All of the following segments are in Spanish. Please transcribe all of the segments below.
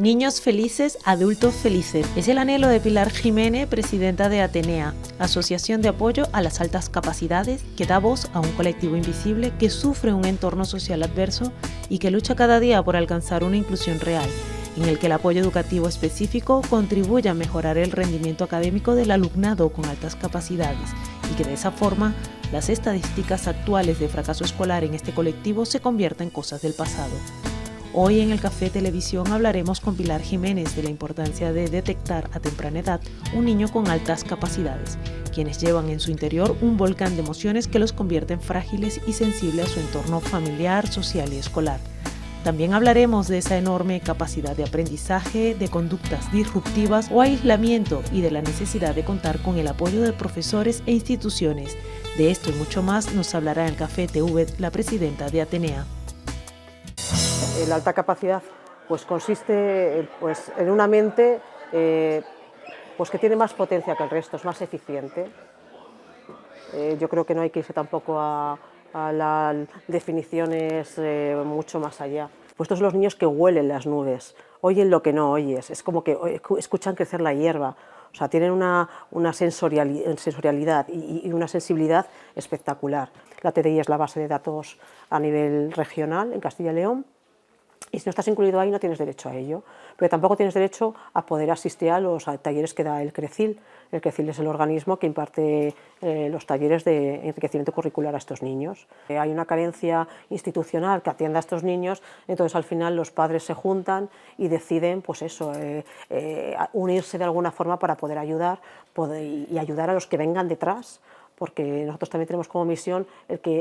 Niños felices, adultos felices. Es el anhelo de Pilar Jiménez, presidenta de Atenea, Asociación de Apoyo a las Altas Capacidades, que da voz a un colectivo invisible que sufre un entorno social adverso y que lucha cada día por alcanzar una inclusión real, en el que el apoyo educativo específico contribuye a mejorar el rendimiento académico del alumnado con altas capacidades y que de esa forma las estadísticas actuales de fracaso escolar en este colectivo se conviertan en cosas del pasado. Hoy en el Café Televisión hablaremos con Pilar Jiménez de la importancia de detectar a temprana edad un niño con altas capacidades, quienes llevan en su interior un volcán de emociones que los convierten frágiles y sensibles a su entorno familiar, social y escolar. También hablaremos de esa enorme capacidad de aprendizaje, de conductas disruptivas o aislamiento y de la necesidad de contar con el apoyo de profesores e instituciones. De esto y mucho más nos hablará en el Café TV la presidenta de Atenea. La alta capacidad consiste en una mente que tiene más potencia que el resto, es más eficiente. Yo creo que no hay que irse tampoco a las definiciones mucho más allá. Estos son los niños que huelen las nubes, oyen lo que no oyes, es como que escuchan crecer la hierba, o sea, tienen una sensorialidad y una sensibilidad espectacular. La TDI es la base de datos a nivel regional en Castilla y León. Y si no estás incluido ahí no tienes derecho a ello, pero tampoco tienes derecho a poder asistir a los talleres que da el CRECIL. El CRECIL es el organismo que imparte los talleres de enriquecimiento curricular a estos niños. Hay una carencia institucional que atienda a estos niños, entonces al final los padres se juntan y deciden unirse de alguna forma para poder ayudar y ayudar a los que vengan detrás, porque nosotros también tenemos como misión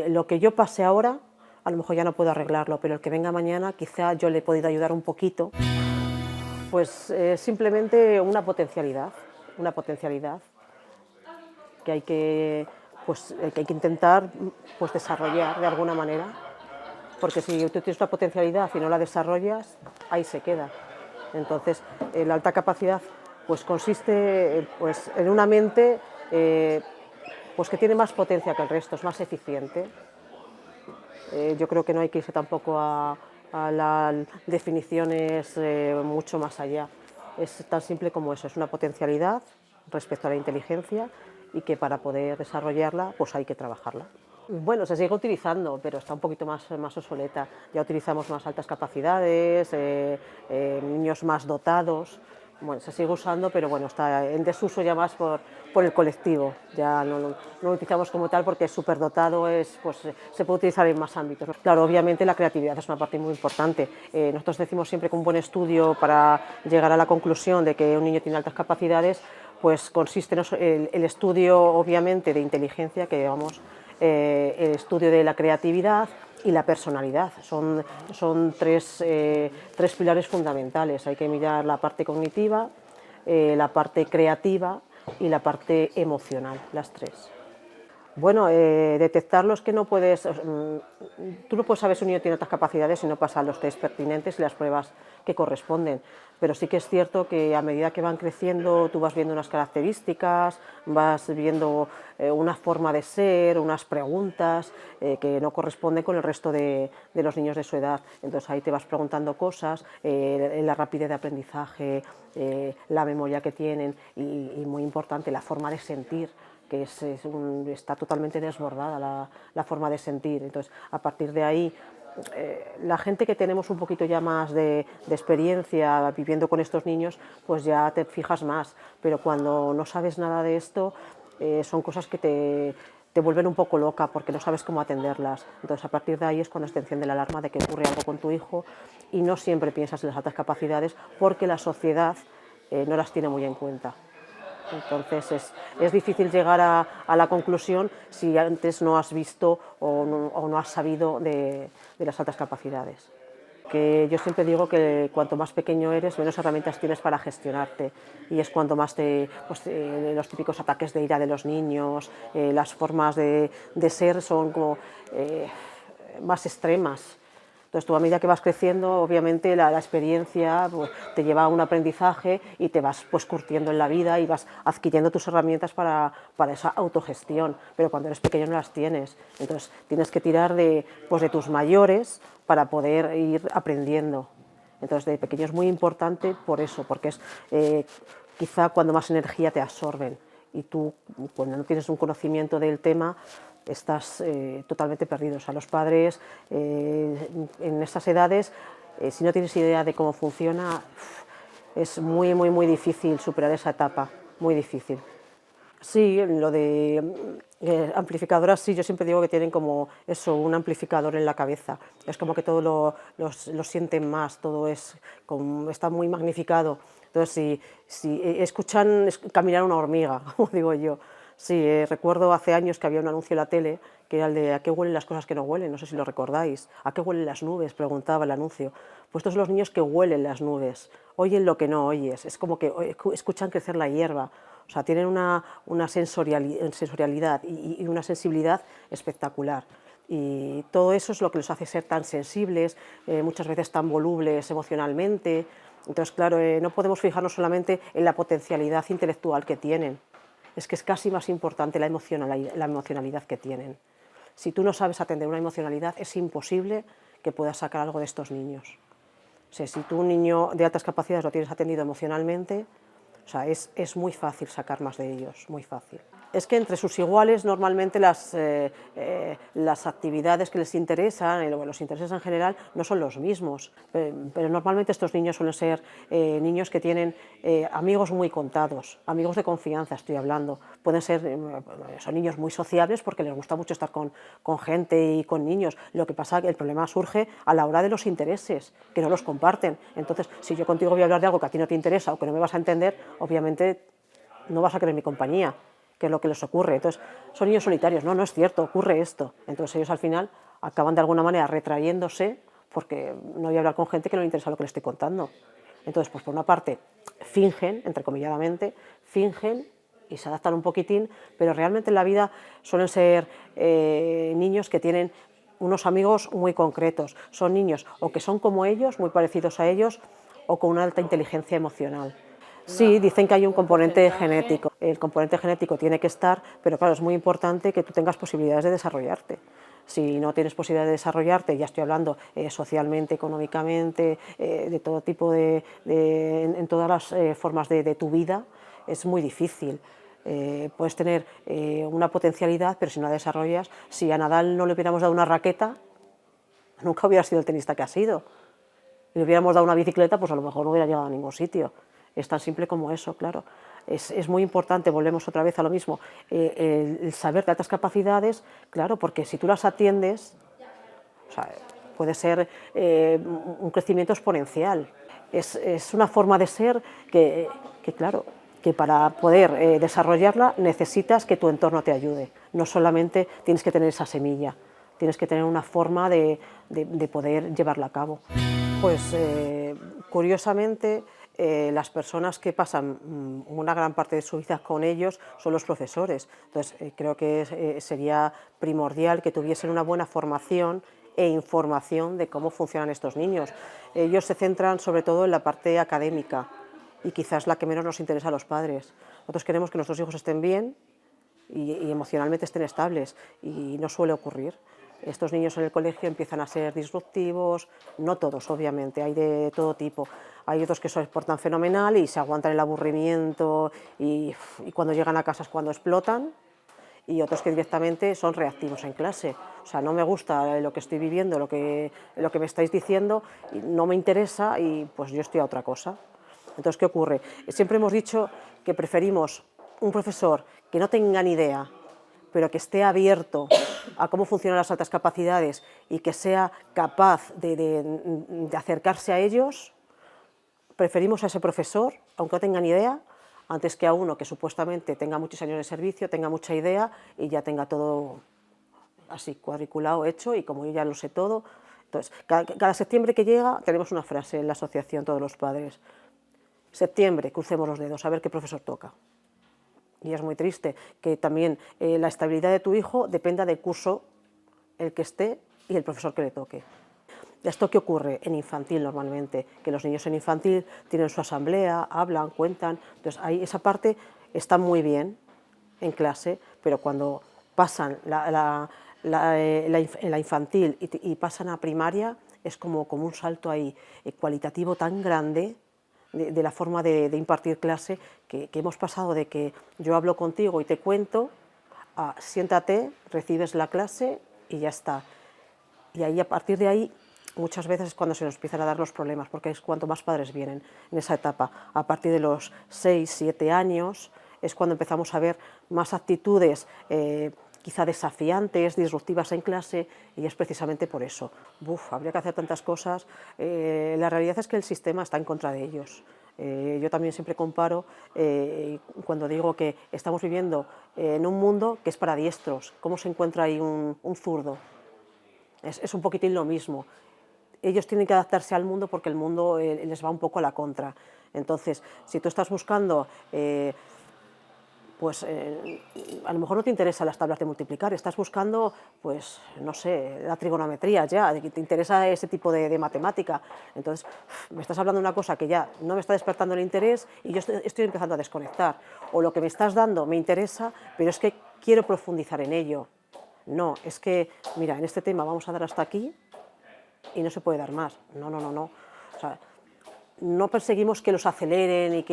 lo que yo pase ahora, a lo mejor ya no puedo arreglarlo, pero el que venga mañana quizá yo le he podido ayudar un poquito. Simplemente una potencialidad que hay que intentar desarrollar de alguna manera, porque si tú tienes una potencialidad y no la desarrollas, ahí se queda. Entonces, la alta capacidad consiste en una mente que tiene más potencia que el resto, es más eficiente. Yo creo que no hay que irse tampoco a las definiciones mucho más allá. Es tan simple como eso, es una potencialidad respecto a la inteligencia y que para poder desarrollarla hay que trabajarla. Bueno, se sigue utilizando, pero está un poquito más obsoleta. Ya utilizamos más altas capacidades, niños más dotados. Bueno, se sigue usando, pero bueno, está en desuso ya más por el colectivo. Ya no lo utilizamos como tal porque superdotado se puede utilizar en más ámbitos. Claro, obviamente la creatividad es una parte muy importante. Nosotros decimos siempre que un buen estudio para llegar a la conclusión de que un niño tiene altas capacidades, consiste en el estudio obviamente de inteligencia, que llamamos el estudio de la creatividad y la personalidad. Son tres pilares fundamentales. Hay que mirar la parte cognitiva, la parte creativa y la parte emocional, las tres. Bueno, detectarlos que no puedes... Tú no puedes saber si un niño tiene otras capacidades si no pasa los test pertinentes y las pruebas que corresponden, pero sí que es cierto que a medida que van creciendo tú vas viendo unas características, vas viendo una forma de ser, unas preguntas que no corresponden con el resto de los niños de su edad. Entonces ahí te vas preguntando cosas, la rapidez de aprendizaje, la memoria que tienen y muy importante, la forma de sentir, que está totalmente desbordada la forma de sentir. Entonces, a partir de ahí, la gente que tenemos un poquito ya más de experiencia viviendo con estos niños, ya te fijas más, pero cuando no sabes nada de esto, son cosas que te vuelven un poco loca porque no sabes cómo atenderlas. Entonces, a partir de ahí es cuando te enciende la alarma de que ocurre algo con tu hijo y no siempre piensas en las altas capacidades porque la sociedad no las tiene muy en cuenta. Entonces es difícil llegar a la conclusión si antes no has visto o no has sabido de las altas capacidades. Que yo siempre digo que cuanto más pequeño eres, menos herramientas tienes para gestionarte, y es cuanto más los típicos ataques de ira de los niños, las formas de ser son como más extremas. Entonces, tú a medida que vas creciendo, obviamente la experiencia te lleva a un aprendizaje y te vas curtiendo en la vida y vas adquiriendo tus herramientas para esa autogestión, pero cuando eres pequeño no las tienes. Entonces, tienes que tirar de tus mayores para poder ir aprendiendo. Entonces, de pequeño es muy importante por eso, porque es quizá cuando más energía te absorben y tú, cuando no tienes un conocimiento del tema, estás totalmente perdido. O sea, los padres en estas edades, si no tienes idea de cómo funciona, es muy difícil superar esa etapa, muy difícil. Sí, lo de amplificadoras, sí, yo siempre digo que tienen como eso, un amplificador en la cabeza. Es como que todo lo sienten más, todo está muy magnificado. Entonces, si escuchan caminar una hormiga, como digo yo. Sí, recuerdo hace años que había un anuncio en la tele que era el de ¿a qué huelen las cosas que no huelen? No sé si lo recordáis. ¿A qué huelen las nubes?, preguntaba el anuncio. Pues estos son los niños que huelen las nubes, oyen lo que no oyes, es como que escuchan crecer la hierba. O sea, tienen una sensorialidad y una sensibilidad espectacular. Y todo eso es lo que los hace ser tan sensibles, muchas veces tan volubles emocionalmente. Entonces, claro, no podemos fijarnos solamente en la potencialidad intelectual que tienen. Es que es casi más importante la emocionalidad que tienen. Si tú no sabes atender una emocionalidad, es imposible que puedas sacar algo de estos niños. O sea, si tú un niño de altas capacidades lo tienes atendido emocionalmente, o sea, es muy fácil sacar más de ellos, muy fácil. Es que entre sus iguales normalmente las actividades que les interesan, los intereses en general, no son los mismos, pero normalmente estos niños suelen ser niños que tienen amigos muy contados, amigos de confianza estoy hablando. Pueden ser, son niños muy sociables porque les gusta mucho estar con gente y con niños. Lo que pasa es que el problema surge a la hora de los intereses, que no los comparten. Entonces, si yo contigo voy a hablar de algo que a ti no te interesa o que no me vas a entender, obviamente no vas a querer mi compañía, que es lo que les ocurre. Entonces, son niños solitarios. No, no es cierto, ocurre esto. Entonces ellos al final acaban de alguna manera retrayéndose porque no voy a hablar con gente que no le interesa lo que les estoy contando. Entonces, pues por una parte, fingen, entrecomilladamente, fingen y se adaptan un poquitín, pero realmente en la vida suelen ser niños que tienen unos amigos muy concretos. Son niños o que son como ellos, muy parecidos a ellos, o con una alta inteligencia emocional. Sí, dicen que hay un componente genético. El componente genético tiene que estar, pero claro, es muy importante que tú tengas posibilidades de desarrollarte. Si no tienes posibilidad de desarrollarte, ya estoy hablando socialmente, económicamente, de todo tipo en todas las formas de tu vida, es muy difícil. Puedes tener una potencialidad, pero si no la desarrollas, si a Nadal no le hubiéramos dado una raqueta, nunca hubiera sido el tenista que ha sido. Si le hubiéramos dado una bicicleta, pues a lo mejor no hubiera llegado a ningún sitio. Es tan simple como eso, claro. Es muy importante, volvemos otra vez a lo mismo, el saber de altas capacidades, claro, porque si tú las atiendes, o sea, puede ser un crecimiento exponencial. Es una forma de ser claro, que para poder desarrollarla necesitas que tu entorno te ayude. No solamente tienes que tener esa semilla, tienes que tener una forma de poder llevarla a cabo. Pues curiosamente, las personas que pasan una gran parte de su vida con ellos son los profesores. Entonces, creo que sería primordial que tuviesen una buena formación e información de cómo funcionan estos niños. Ellos se centran sobre todo en la parte académica y quizás la que menos nos interesa a los padres. Nosotros queremos que nuestros hijos estén bien y emocionalmente estén estables, y no suele ocurrir. Estos niños en el colegio empiezan a ser disruptivos, no todos obviamente, hay de todo tipo. Hay otros que se portan fenomenal y se aguantan el aburrimiento y cuando llegan a casa es cuando explotan, y otros que directamente son reactivos en clase. O sea, no me gusta lo que estoy viviendo, lo que me estáis diciendo, no me interesa y pues yo estoy a otra cosa. Entonces, ¿qué ocurre? Siempre hemos dicho que preferimos un profesor que no tenga ni idea, pero que esté abierto a cómo funcionan las altas capacidades y que sea capaz de acercarse a ellos. Preferimos a ese profesor, aunque no tenga ni idea, antes que a uno que supuestamente tenga muchos años de servicio, tenga mucha idea y ya tenga todo así cuadriculado, hecho, y como yo ya lo sé todo. Entonces, cada septiembre que llega tenemos una frase en la asociación, todos los padres. Septiembre, crucemos los dedos, a ver qué profesor toca. Y es muy triste que también la estabilidad de tu hijo dependa del curso el que esté y el profesor que le toque. ¿Esto qué ocurre? En infantil normalmente, que los niños en infantil tienen su asamblea, hablan, cuentan. Entonces ahí esa parte está muy bien en clase, pero cuando pasan la infantil y pasan a primaria, es como un salto ahí cualitativo tan grande de la forma de impartir clase, que hemos pasado de que yo hablo contigo y te cuento, a siéntate, recibes la clase y ya está. Y ahí, a partir de ahí, muchas veces es cuando se nos empiezan a dar los problemas, porque es cuanto más padres vienen en esa etapa. A partir de los 6, 7 años es cuando empezamos a ver más actitudes quizá desafiantes, disruptivas en clase, y es precisamente por eso. Habría que hacer tantas cosas. La realidad es que el sistema está en contra de ellos. Yo también siempre comparo cuando digo que estamos viviendo en un mundo que es para diestros. ¿Cómo se encuentra ahí un zurdo? Es un poquitín lo mismo. Ellos tienen que adaptarse al mundo porque el mundo les va un poco a la contra. Entonces, si tú estás buscando, a lo mejor no te interesan las tablas de multiplicar, estás buscando, pues, no sé, la trigonometría ya, te interesa ese tipo de matemática. Entonces, me estás hablando de una cosa que ya no me está despertando el interés y yo estoy empezando a desconectar. O lo que me estás dando me interesa, pero es que quiero profundizar en ello. No, es que, mira, en este tema vamos a dar hasta aquí y no se puede dar más. No. O sea, no perseguimos que los aceleren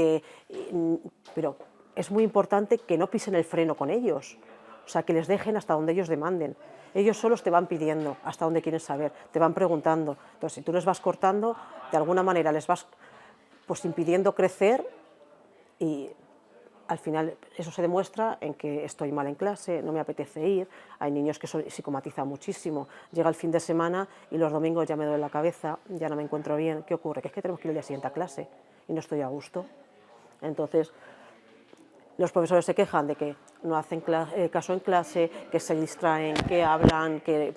pero es muy importante que no pisen el freno con ellos. O sea, que les dejen hasta donde ellos demanden. Ellos solos te van pidiendo hasta donde quieren saber, te van preguntando. Entonces, si tú les vas cortando, de alguna manera les vas pues impidiendo crecer y al final eso se demuestra en que estoy mal en clase, no me apetece ir, hay niños que psicomatizan muchísimo, llega el fin de semana y los domingos ya me duele la cabeza, ya no me encuentro bien. ¿Qué ocurre? Que es que tenemos que ir el día siguiente a clase y no estoy a gusto. Entonces, los profesores se quejan de que no hacen caso en clase, que se distraen, que hablan, que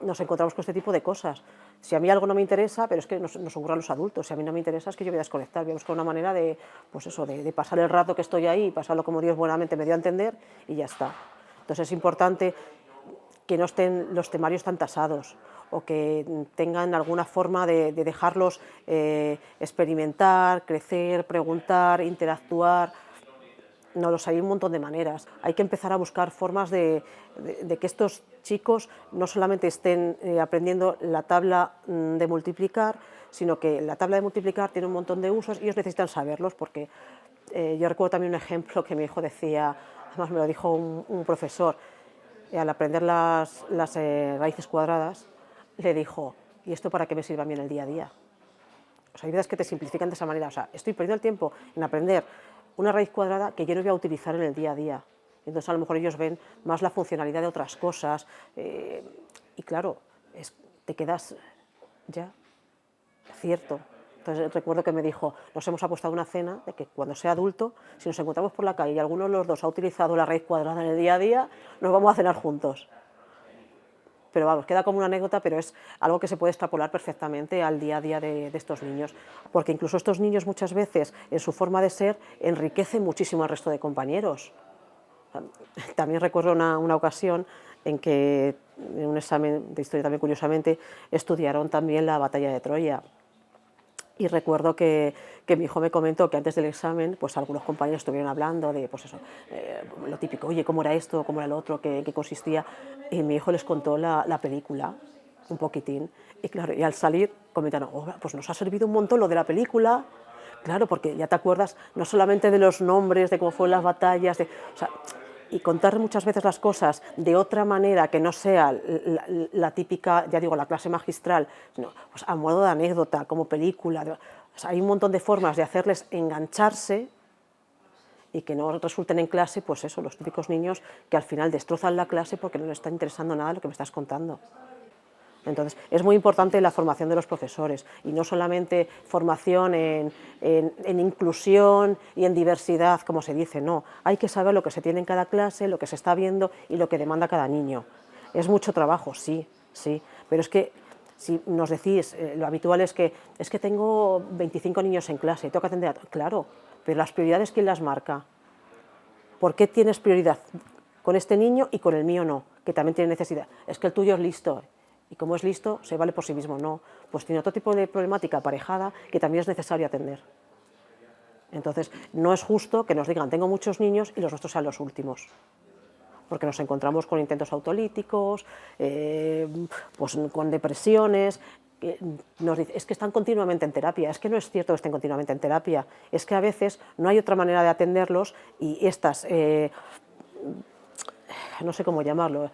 nos encontramos con este tipo de cosas. Si a mí algo no me interesa, pero es que nos ocurre a los adultos, si a mí no me interesa es que yo voy a desconectar, voy a buscar una manera de, pues eso, de pasar el rato que estoy ahí, pasarlo como Dios buenamente me dio a entender y ya está. Entonces es importante que no estén los temarios tan tasados o que tengan alguna forma de dejarlos experimentar, crecer, preguntar, interactuar. No los hay un montón de maneras. Hay que empezar a buscar formas de que estos chicos no solamente estén aprendiendo la tabla de multiplicar, sino que la tabla de multiplicar tiene un montón de usos y ellos necesitan saberlos, porque yo recuerdo también un ejemplo que mi hijo decía, además me lo dijo un profesor, al aprender las raíces cuadradas, le dijo, ¿y esto para qué me sirve a mí en el día a día? O sea, hay veces que te simplifican de esa manera. O sea, estoy perdiendo el tiempo en aprender una raíz cuadrada que yo no voy a utilizar en el día a día. Entonces, a lo mejor ellos ven más la funcionalidad de otras cosas. Y claro, te quedas ya cierto. Entonces, recuerdo que me dijo, nos hemos apostado una cena de que cuando sea adulto, si nos encontramos por la calle y alguno de los dos ha utilizado la raíz cuadrada en el día a día, nos vamos a cenar juntos. Pero vamos, queda como una anécdota, pero es algo que se puede extrapolar perfectamente al día a día de estos niños, porque incluso estos niños muchas veces, en su forma de ser, enriquecen muchísimo al resto de compañeros. También recuerdo una ocasión en que, en un examen de historia también curiosamente, estudiaron también la batalla de Troya. Y recuerdo que mi hijo me comentó que antes del examen, pues algunos compañeros estuvieron hablando de, pues eso, lo típico, oye, ¿cómo era esto? ¿Cómo era lo otro? ¿Qué consistía? Y mi hijo les contó la película, un poquitín. Y claro, y al salir comentaron, oh, pues nos ha servido un montón lo de la película. Claro, porque ya te acuerdas no solamente de los nombres, de cómo fueron las batallas, o sea, y contar muchas veces las cosas de otra manera que no sea la típica, ya digo, la clase magistral, sino pues a modo de anécdota, como película. O sea, hay un montón de formas de hacerles engancharse y que no resulten en clase, pues eso, los típicos niños que al final destrozan la clase porque no les está interesando nada lo que me estás contando. Entonces, es muy importante la formación de los profesores, y no solamente formación en inclusión y en diversidad, como se dice, no. Hay que saber lo que se tiene en cada clase, lo que se está viendo y lo que demanda cada niño. Es mucho trabajo, sí, pero es que si nos decís, lo habitual es que tengo 25 niños en clase, tengo que atender a... Claro, pero las prioridades, ¿quién las marca? ¿Por qué tienes prioridad con este niño y con el mío no? Que también tiene necesidad. Es que el tuyo es listo. Y como es listo, se vale por sí mismo. No, pues tiene otro tipo de problemática aparejada que también es necesario atender. Entonces, no es justo que nos digan, tengo muchos niños y los nuestros sean los últimos. porque nos encontramos con intentos autolíticos, pues con depresiones. Nos dice, es que están continuamente en terapia. Es que no es cierto que estén continuamente en terapia, es que a veces no hay otra manera de atenderlos y estas, no sé cómo llamarlo,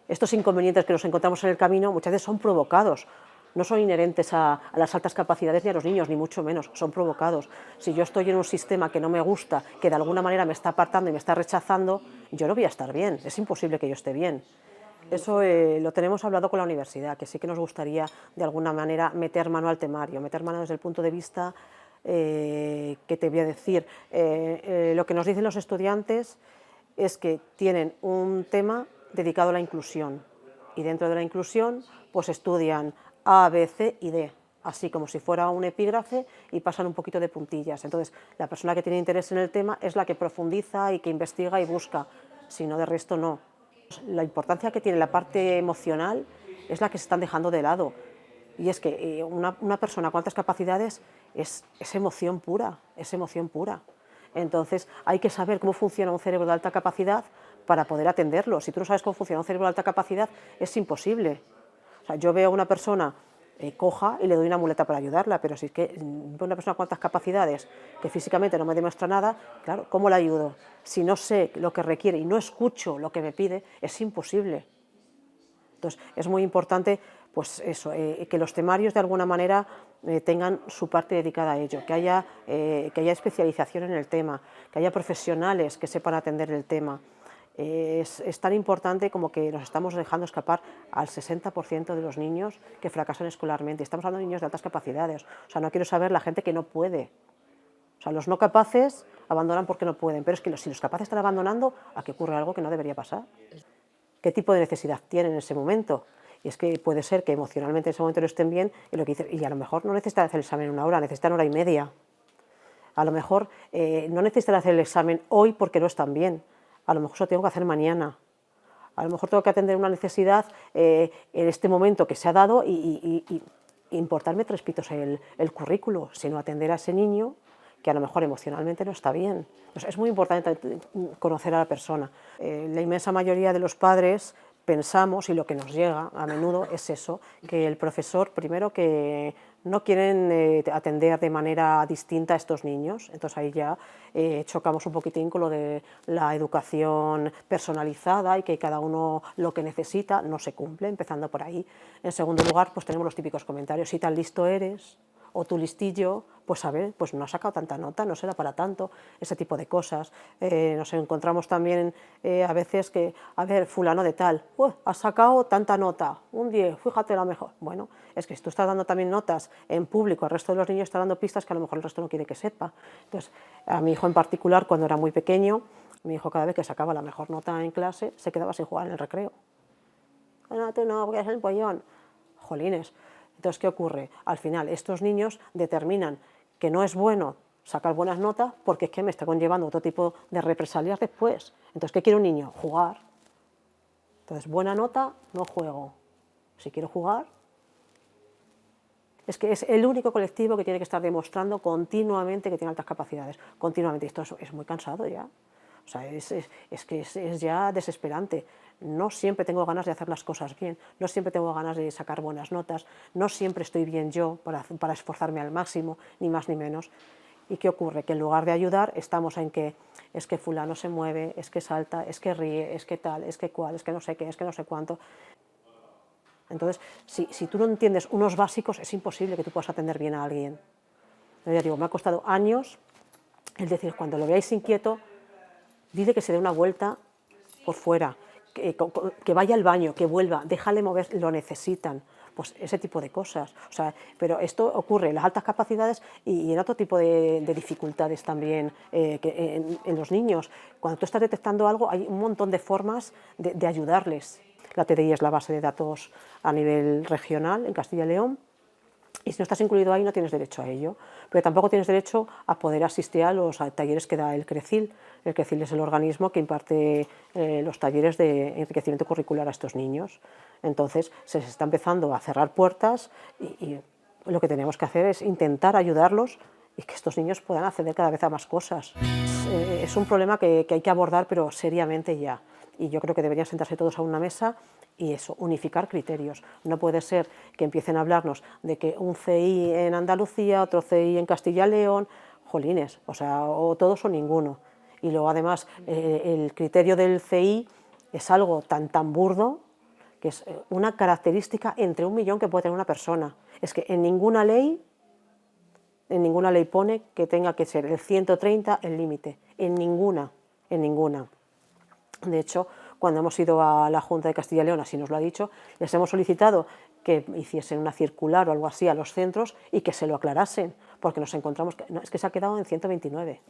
estos inconvenientes que nos encontramos en el camino muchas veces son provocados. No son inherentes a las altas capacidades ni a los niños, ni mucho menos, son provocados. Si yo estoy en un sistema que no me gusta, que de alguna manera me está apartando y me está rechazando, yo no voy a estar bien, es imposible que yo esté bien. Eso lo tenemos hablado con la universidad, que sí que nos gustaría de alguna manera meter mano al temario, meter mano desde el punto de vista que te voy a decir. Lo que nos dicen los estudiantes es que tienen un tema dedicado a la inclusión y dentro de la inclusión pues estudian A, B, C y D, así como si fuera un epígrafe y pasan un poquito de puntillas. Entonces, la persona que tiene interés en el tema es la que profundiza y que investiga y busca, si no, de resto no. La importancia que tiene la parte emocional es la que se están dejando de lado. Y es que una persona con altas capacidades es emoción pura, es emoción pura. Entonces, hay que saber cómo funciona un cerebro de alta capacidad para poder atenderlo. Si tú no sabes cómo funciona un cerebro de alta capacidad, es imposible. O sea, yo veo a una persona coja y le doy una muleta para ayudarla, pero si es que veo una persona con altas capacidades que físicamente no me demuestra nada, claro, ¿cómo la ayudo? Si no sé lo que requiere y no escucho lo que me pide, es imposible. Entonces, es muy importante pues eso, que los temarios de alguna manera tengan su parte dedicada a ello, que haya especialización en el tema, que haya profesionales que sepan atender el tema. Es tan importante como que nos estamos dejando escapar al 60% de los niños que fracasan escolarmente. Estamos hablando de niños de altas capacidades. O sea, no quiero saber la gente que no puede. O sea, los no capaces abandonan porque no pueden, pero es que si los capaces están abandonando, aquí ocurre algo que no debería pasar. ¿Qué tipo de necesidad tienen en ese momento? Y es que puede ser que emocionalmente en ese momento no estén bien y a lo mejor no necesitan hacer el examen en una hora, necesitan hora y media. A lo mejor no necesitan hacer el examen hoy porque no están bien. A lo mejor eso tengo que hacer mañana. A lo mejor tengo que atender una necesidad en este momento que se ha dado y importarme 3 pitos el currículo, sino atender a ese niño que a lo mejor emocionalmente no está bien. Entonces, es muy importante conocer a la persona. La inmensa mayoría de los padres pensamos, y lo que nos llega a menudo es eso, que el profesor, primero, que no quieren atender de manera distinta a estos niños, entonces ahí ya chocamos un poquitín con lo de la educación personalizada y que cada uno lo que necesita no se cumple, empezando por ahí. En segundo lugar, pues tenemos los típicos comentarios, si tan listo eres, o tu listillo, pues a ver, pues no ha sacado tanta nota, no será para tanto, ese tipo de cosas. Nos encontramos también a veces que, a ver, fulano de tal, ha sacado tanta nota, un 10, fíjate la mejor. Bueno, es que si tú estás dando también notas en público, al resto de los niños está dando pistas que a lo mejor el resto no quiere que sepa. Entonces, a mi hijo en particular, cuando era muy pequeño, mi hijo cada vez que sacaba la mejor nota en clase, se quedaba sin jugar en el recreo. No, tú no, porque es el pollón. Jolines. Entonces, ¿qué ocurre? Al final, estos niños determinan que no es bueno sacar buenas notas porque es que me está conllevando otro tipo de represalias después. Entonces, ¿qué quiere un niño? Jugar. Entonces, buena nota, no juego. Si quiero jugar... Es que es el único colectivo que tiene que estar demostrando continuamente que tiene altas capacidades. Continuamente. Esto es muy cansado ya. O sea, es que es ya desesperante. No siempre tengo ganas de hacer las cosas bien, no siempre tengo ganas de sacar buenas notas, no siempre estoy bien yo para esforzarme al máximo, ni más ni menos. ¿Y qué ocurre? Que en lugar de ayudar estamos en que es que fulano se mueve, es que salta, es que ríe, es que tal, es que cual, es que no sé qué, es que no sé cuánto. Entonces, si tú no entiendes unos básicos, es imposible que tú puedas atender bien a alguien. Yo ya digo, me ha costado años el decir, cuando lo veáis inquieto, dile que se dé una vuelta por fuera, que vaya al baño, que vuelva, déjale mover, lo necesitan, pues ese tipo de cosas. O sea, pero esto ocurre en las altas capacidades y en otro tipo de dificultades también en los niños. Cuando tú estás detectando algo, hay un montón de formas de ayudarles. La TDI es la base de datos a nivel regional en Castilla y León. Y si no estás incluido ahí, no tienes derecho a ello. Pero tampoco tienes derecho a poder asistir a los talleres que da el CRECIL. El CRECIL es el organismo que imparte los talleres de enriquecimiento curricular a estos niños. Entonces, se les está empezando a cerrar puertas y lo que tenemos que hacer es intentar ayudarlos y que estos niños puedan acceder cada vez a más cosas. Es un problema que hay que abordar, pero seriamente ya. y yo creo que deberían sentarse todos a una mesa y eso, unificar criterios. No puede ser que empiecen a hablarnos de que un CI en Andalucía, otro CI en Castilla y León, jolines, o sea, o todos o ninguno. Y luego además el criterio del CI es algo tan burdo, que es una característica entre 1 millón que puede tener una persona. Es que en ninguna ley pone que tenga que ser el 130 el límite, en ninguna. De hecho, cuando hemos ido a la Junta de Castilla y León, así nos lo ha dicho, les hemos solicitado que hiciesen una circular o algo así a los centros y que se lo aclarasen, porque nos encontramos que no, es que se ha quedado en 129.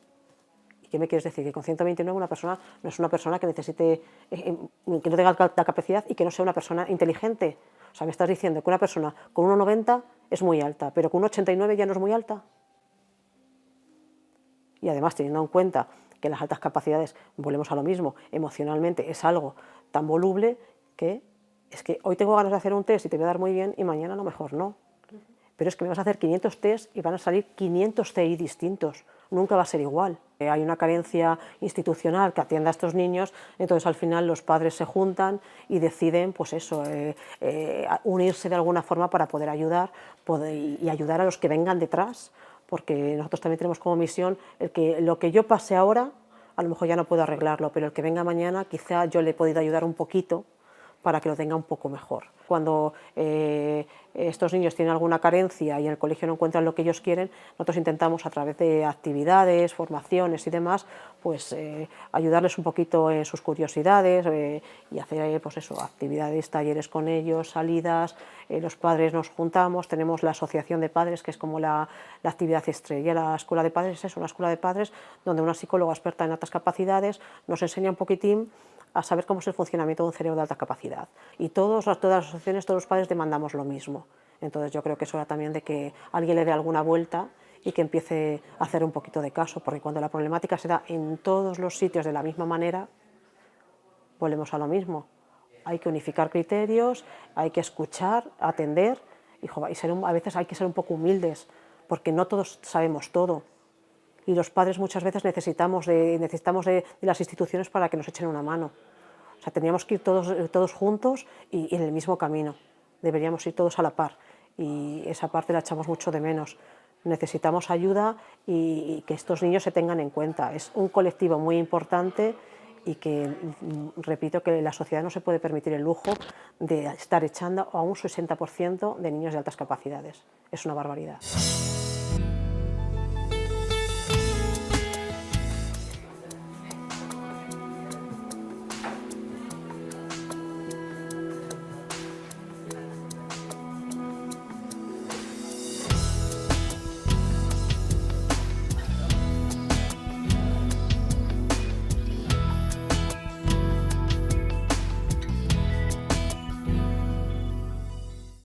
¿Y qué me quieres decir? Que con 129 una persona no es una persona que necesite, que no tenga la capacidad y que no sea una persona inteligente. O sea, me estás diciendo que una persona con 1,90 es muy alta, pero con 1,89 ya no es muy alta. Y además, teniendo en cuenta que las altas capacidades, volvemos a lo mismo, emocionalmente es algo tan voluble que es que hoy tengo ganas de hacer un test y te voy a dar muy bien y mañana a lo mejor no. Pero es que me vas a hacer 500 test y van a salir 500 CI distintos. Nunca va a ser igual. Hay una carencia institucional que atienda a estos niños, entonces al final los padres se juntan y deciden pues eso, unirse de alguna forma para poder ayudar y ayudar a los que vengan detrás, porque nosotros también tenemos como misión lo que yo pase ahora, a lo mejor ya no puedo arreglarlo, pero el que venga mañana quizá yo le he podido ayudar un poquito para que lo tenga un poco mejor. Cuando estos niños tienen alguna carencia y en el colegio no encuentran lo que ellos quieren, nosotros intentamos a través de actividades, formaciones y demás, pues ayudarles un poquito en sus curiosidades y hacer pues eso, actividades, talleres con ellos, salidas, los padres nos juntamos, tenemos la asociación de padres, que es como la actividad estrella. La escuela de padres es eso, una escuela de padres donde una psicóloga experta en altas capacidades nos enseña un poquitín a saber cómo es el funcionamiento de un cerebro de alta capacidad. Y todas las asociaciones, todos los padres demandamos lo mismo. Entonces yo creo que es hora también de que alguien le dé alguna vuelta y que empiece a hacer un poquito de caso, porque cuando la problemática se da en todos los sitios de la misma manera, volvemos a lo mismo. Hay que unificar criterios, hay que escuchar, atender, y a veces hay que ser un poco humildes, porque no todos sabemos todo. Y los padres muchas veces necesitamos de las instituciones para que nos echen una mano. O sea, tendríamos que ir todos juntos y en el mismo camino. Deberíamos ir todos a la par y esa parte la echamos mucho de menos. Necesitamos ayuda y que estos niños se tengan en cuenta. Es un colectivo muy importante y que, repito, que la sociedad no se puede permitir el lujo de estar echando a un 60% de niños de altas capacidades. Es una barbaridad.